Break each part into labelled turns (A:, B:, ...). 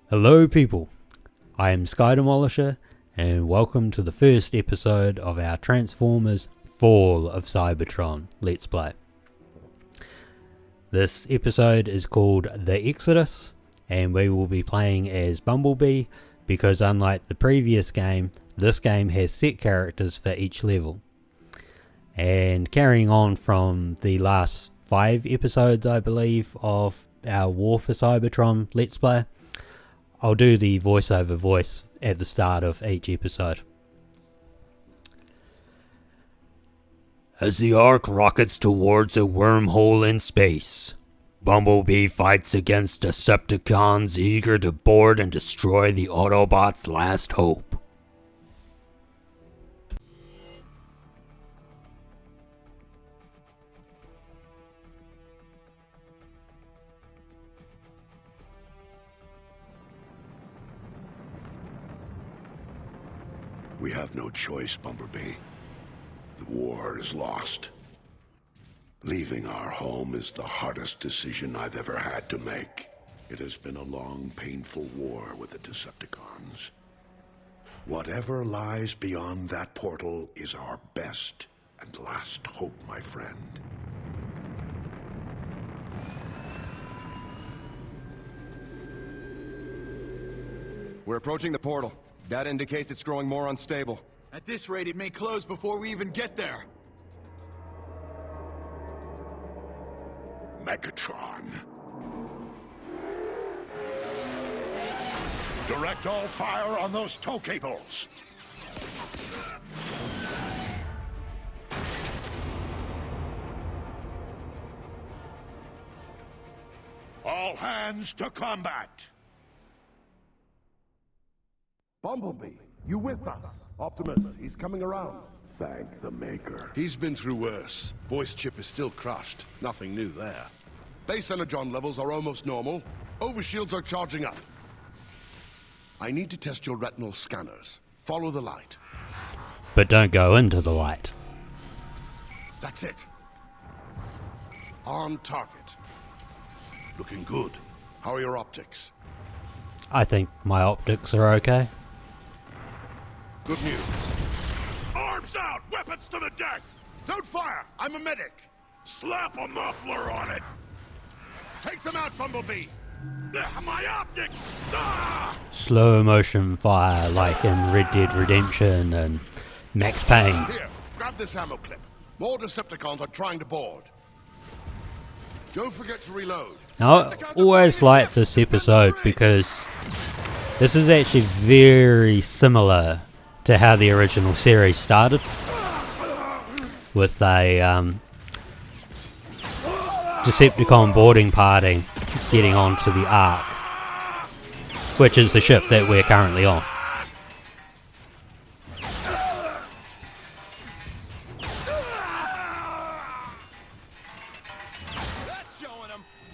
A: Hello people, I am Sky Demolisher and welcome to the first episode of our Transformers Fall of Cybertron Let's Play. This episode is called The Exodus and we will be playing as Bumblebee because unlike the previous game, this game has set characters for each level. And carrying on from the last 5 episodes I believe of our War for Cybertron Let's Play, I'll do the voiceover voice at the start of each episode. As the Ark rockets towards a wormhole in space, Bumblebee fights against Decepticons eager to board and destroy the Autobots' last hope.
B: We have no choice, Bumblebee. The war is lost. Leaving our home is the hardest decision I've ever had to make. It has been a long, painful war with the Decepticons. Whatever lies beyond that portal is our best and last hope, my friend.
C: We're approaching the portal. That indicates it's growing more unstable.
D: At this rate, it may close before we even get there.
B: Megatron. Direct all fire on those tow cables. All hands to combat.
E: Bumblebee, you with us? Optimus, he's coming around.
B: Thank the Maker.
F: He's been through worse. Voice chip is still crushed. Nothing new there. Base energon levels are almost normal. Overshields are charging up. I need to test your retinal scanners. Follow the light.
A: But don't go into the light.
F: That's it. On target. Looking good. How are your optics?
A: I think my optics are okay.
F: Good news.
B: Arms out! Weapons to the deck!
F: Don't fire! I'm a medic!
B: Slap a muffler on it!
F: Take them out, Bumblebee!
B: My optics! Ah!
A: Slow motion fire like in Red Dead Redemption and Max Payne.
F: Here, grab this ammo clip. More Decepticons are trying to board. Don't forget to reload.
A: Now, I always like this episode because this is actually very similar to how the original series started, with a Decepticon boarding party getting onto the Ark, which is the ship that we're currently on.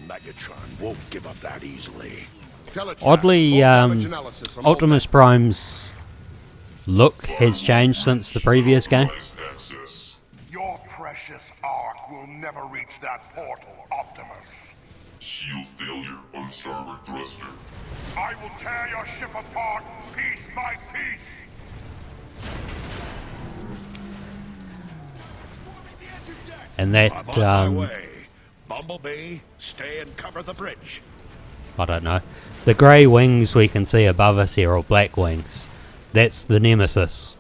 B: Megatron won't give up that easily.
A: Oddly, Optimus Prime's look has changed since the previous game.
E: Your precious Ark will never reach that portal, Optimus.
G: Shield failure on starboard thruster.
E: I will tear your ship apart, piece by piece.
A: And that,
B: I'm on my way. Bumblebee, stay and cover the bridge.
A: I don't know. The grey wings we can see above us here are black wings. That's the Nemesis.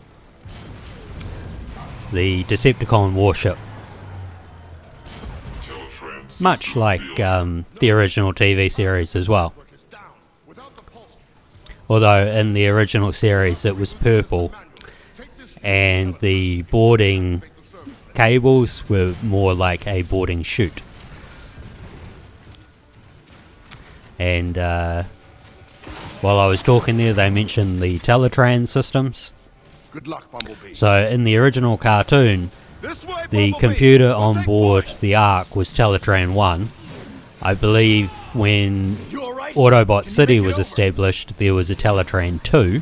A: The Decepticon warship. Much like the original TV series as well. Although in the original series it was purple and the boarding cables were more like a boarding chute. And while I was talking there, they mentioned the Teletran systems.
F: Good luck, Bumblebee.
A: So in the original cartoon, the computer on board the Ark was Teletran 1. I believe when Autobot City was established, there was a Teletran 2.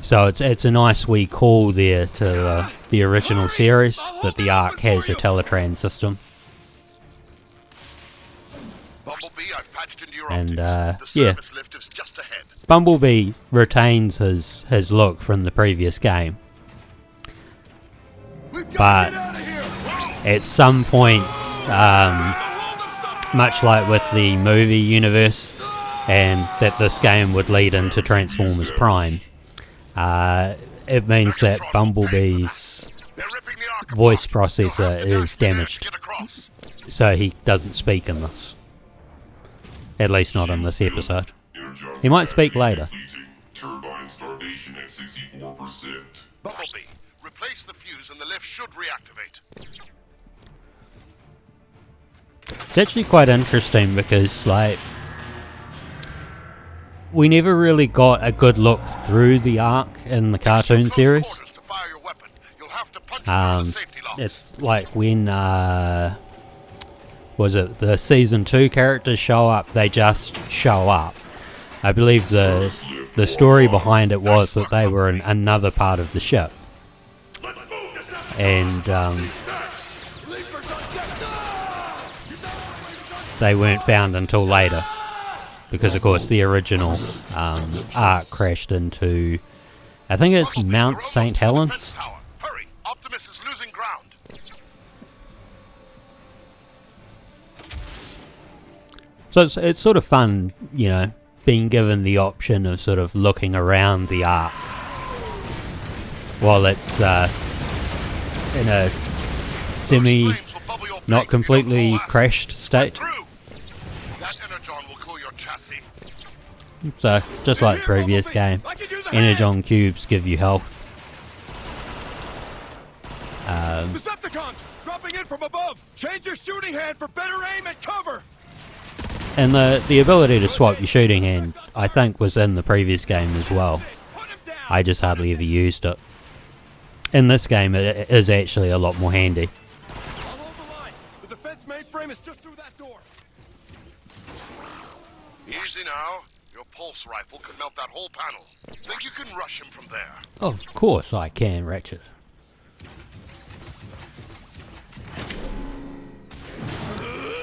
A: So it's a nice wee call there to the original series, that the Ark has a Teletran system.
F: Bumblebee, I've patched into your
A: And
F: optics. The
A: yeah,
F: service lift is just ahead.
A: Bumblebee retains his look from the previous game, but at some point, much like with the movie universe, and that this game would lead into Transformers Prime, it means that Bumblebee's voice processor is damaged, so he doesn't speak in this. At least not in this episode. He might speak later.
G: Turbine starvation at 64%.
F: Bumblebee, replace the fuse and the lift should reactivate.
A: It's actually quite interesting because, like, we never really got a good look through the Ark in the cartoon series. It's like when, was it the Season 2 characters show up, they just show up. I believe the story behind it was that they were in another part of the ship. And they weren't found until later. Because of course the original Ark crashed into, I think it's Mount St. Helens.
F: Hurry, Optimus is losing ground.
A: So it's sort of fun, you know, being given the option of sort of looking around the Ark while it's in a semi, not completely crashed state. So, just like the previous game, Energon cubes give you health.
D: Decepticons dropping in from above. Change your shooting hand for better aim and cover.
A: And the ability to swap your shooting hand, I think, was in the previous game as well. I just hardly ever used it. In this game, it is actually a lot more handy.
D: Follow the line. The defense mainframe is just through that door.
F: Easy now. Your pulse rifle could melt that whole panel. Think you can rush him from there?
A: Of course I can, Ratchet.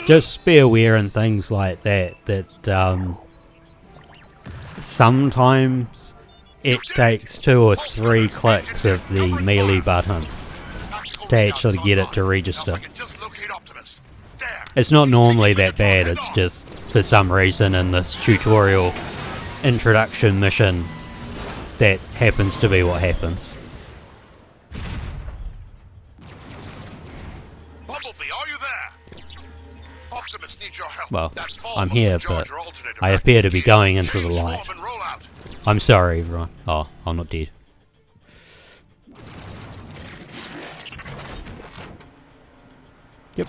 A: Just be aware and things like that, sometimes it takes 2 or 3 clicks of the melee button to actually get it to register. It's not normally that bad, it's just for some reason in this tutorial introduction mission that happens to be what happens.
F: Bumblebee, are you there? Optimus needs your help.
A: Well, I'm here, but I appear to be going into the light. I'm sorry, everyone. Oh, I'm not dead. Yep.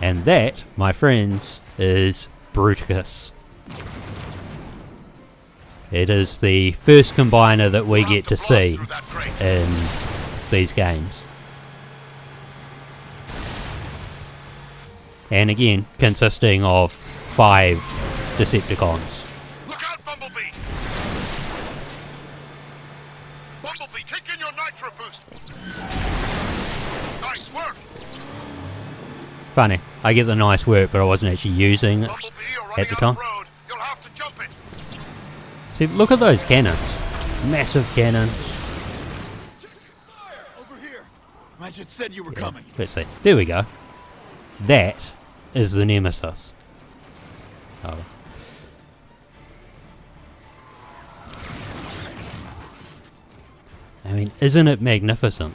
A: And that, my friends, is Bruticus. It is the first combiner that we get to see in these games. And again, consisting of 5 Decepticons.
F: Look out, Bumblebee! Bumblebee, kick in your nitro boost! Nice work!
A: Funny, I get the nice work, but I wasn't actually using it at the time.
F: You'll have to jump it.
A: See, look at those cannons. Massive cannons.
D: Over here. Ratchet said you were coming.
A: Let's see. There we go. That is the Nemesis. Oh. I mean, isn't it magnificent?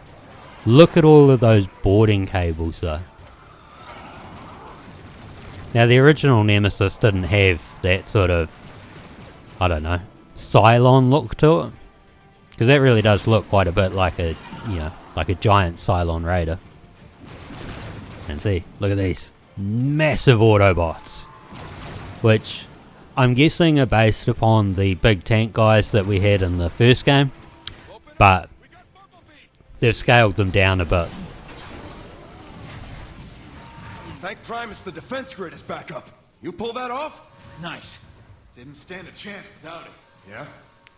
A: Look at all of those boarding cables, though. Now, the original Nemesis didn't have that sort of, I don't know, Cylon look to it. Because that really does look quite a bit like a, you know, like a giant Cylon Raider. And see, look at these massive Autobots. Which I'm guessing are based upon the big tank guys that we had in the first game. But they've scaled them down a bit.
D: Thank Primus the defense grid is back up. You pull that off? Nice. Didn't stand a chance without it. Yeah?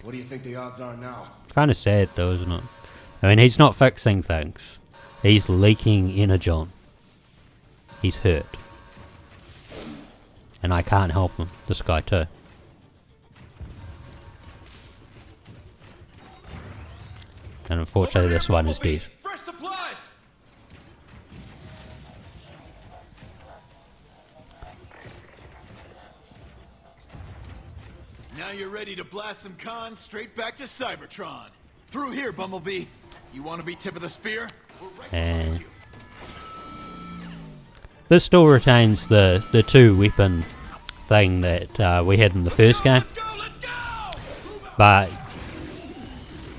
D: What do you think the odds are now?
A: Kind of sad though, isn't it? I mean, he's not fixing things. He's leaking Energon. He's hurt. And I can't help him. This guy too. And unfortunately this one is dead.
D: Fresh supplies! Now you're ready to blast some cons straight back to Cybertron. Through here, Bumblebee. You want to be tip of the spear? We're right behind
A: And
D: you.
A: this still retains the 2-weapon thing that we had in the first game.
D: Let's go!
A: But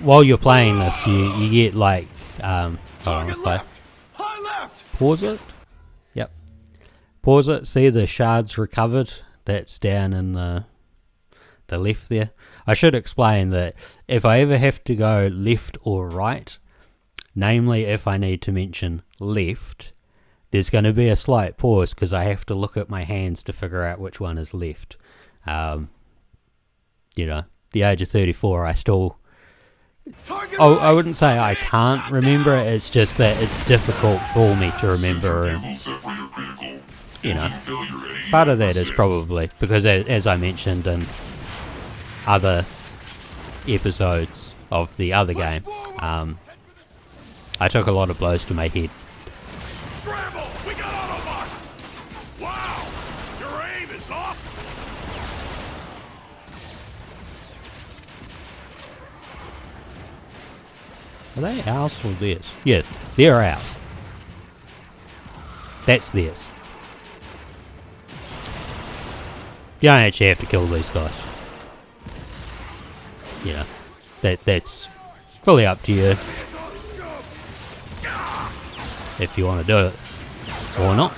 A: while you're playing this, you get like hold on,
D: Target
A: if I
D: left! High left!
A: pause it. Yep. Pause it. See the shards recovered. That's down in the left there. I should explain that if I ever have to go left or right, namely if I need to mention left, there's going to be a slight pause because I have to look at my hands to figure out which one is left. You know, the age of 34, I still... I wouldn't say I can't remember it, it's just that it's difficult for me to remember. And, you know, part of that is probably because, as I mentioned in other episodes of the other game, I took a lot of blows to my head.
E: Scramble! We got Autobots! Wow! Your aim is off!
A: Are they ours or theirs? Yeah, they're ours. That's theirs. You don't actually have to kill these guys. You know, that's fully up to you if you want to do it or not.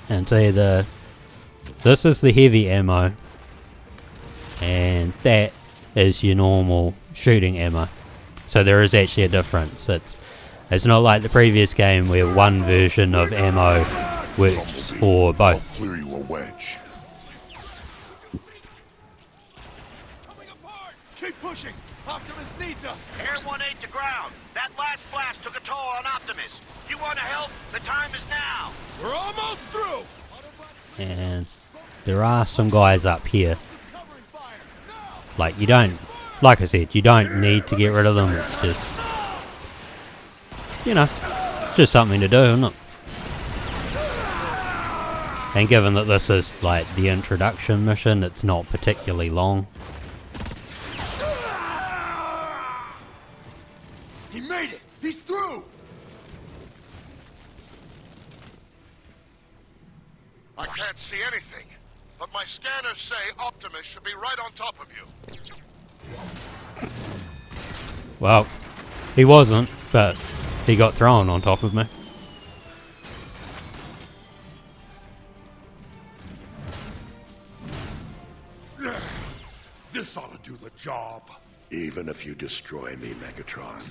A: And see, this is the heavy ammo, and that is your normal shooting ammo. So there is actually a difference. It's not like the previous game where one version of ammo works for both.
B: I'll clear you a wedge.
D: Coming apart! Keep pushing! Optimus needs us!
H: Air 1-8 to ground. That last blast took a toll on Optimus. You want to help? The time is now.
D: We're almost through!
A: And there are some guys up here. Like, you don't, like I said, you don't need to get rid of them. It's just, you know, it's just something to do, isn't it? And given that this is like the introduction mission, it's not particularly long.
D: He made it! He's through!
F: I can't see anything, but my scanners say Optimus should be right on top of you.
A: Well, he wasn't, but he got thrown on top of me.
E: This ought to do the job.
B: Even if you destroy me, Megatron,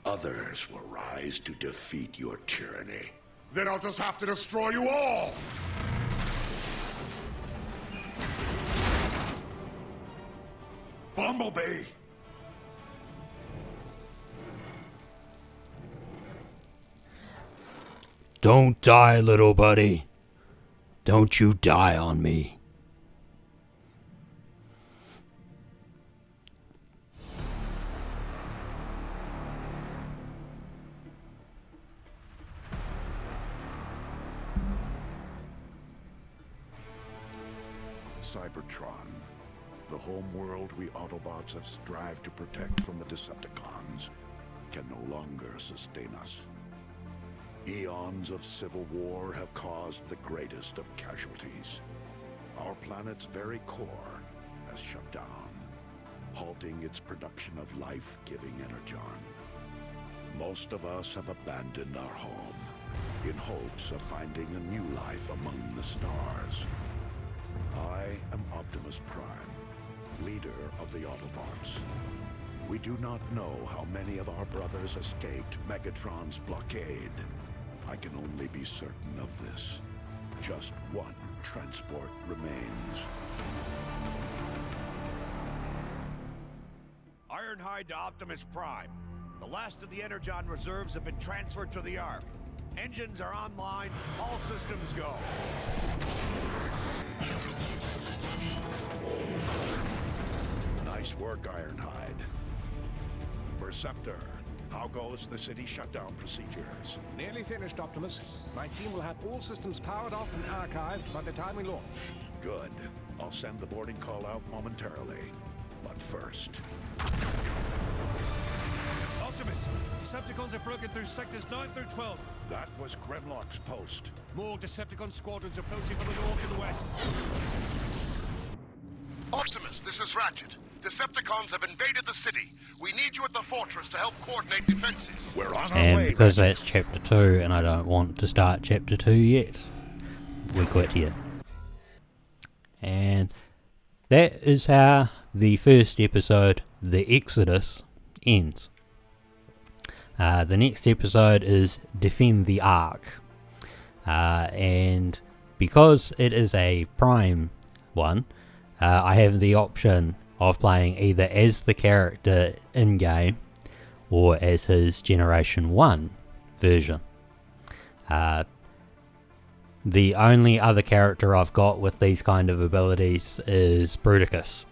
B: others will rise to defeat your tyranny.
E: Then I'll just have to destroy you all! Bumblebee!
A: Don't die, little buddy. Don't you die on me.
B: Cybertron, the home world we Autobots have strived to protect from the Decepticons, can no longer sustain us. Eons of civil war have caused the greatest of casualties. Our planet's very core has shut down, halting its production of life-giving energon. Most of us have abandoned our home in hopes of finding a new life among the stars. I am Optimus Prime, leader of the Autobots. We do not know how many of our brothers escaped Megatron's blockade. I can only be certain of this. Just one transport remains.
H: Ironhide to Optimus Prime. The last of the Energon reserves have been transferred to the Ark.
B: Engines are online. All systems go. Nice work, Ironhide. Perceptor, how goes the city shutdown procedures?
D: Nearly finished, Optimus. My team will have all systems powered off and archived by the time we launch.
B: Good. I'll send the boarding call out momentarily. But first...
D: Optimus, Decepticons have broken through sectors 9 through 12.
B: That was Grimlock's post.
D: More Decepticon squadrons approaching from the north and the west.
F: Optimus, this is Ratchet. Decepticons have invaded the city. We need you at the fortress to help coordinate defenses.
B: We're on our
A: And
B: way,
A: because
B: Ratchet.
A: that's chapter 2 and I don't want to start chapter 2 yet, we quit here. And that is how the first episode, The Exodus, ends. The next episode is Defend the Ark. And because it is a Prime one, I have the option of playing either as the character in-game or as his Generation 1 version. The only other character I've got with these kind of abilities is Bruticus.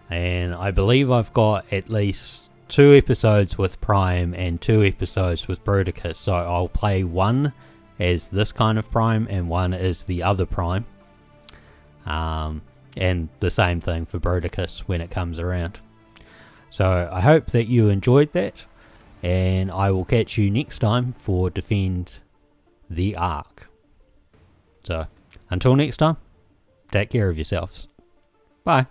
A: And I believe I've got at least 2 episodes with Prime and 2 episodes with Bruticus. So I'll play one as this kind of Prime and one as the other Prime. And the same thing for Bruticus when it comes around. So I hope that you enjoyed that, and I will catch you next time for Defend the Ark. So until next time, take care of yourselves. Bye.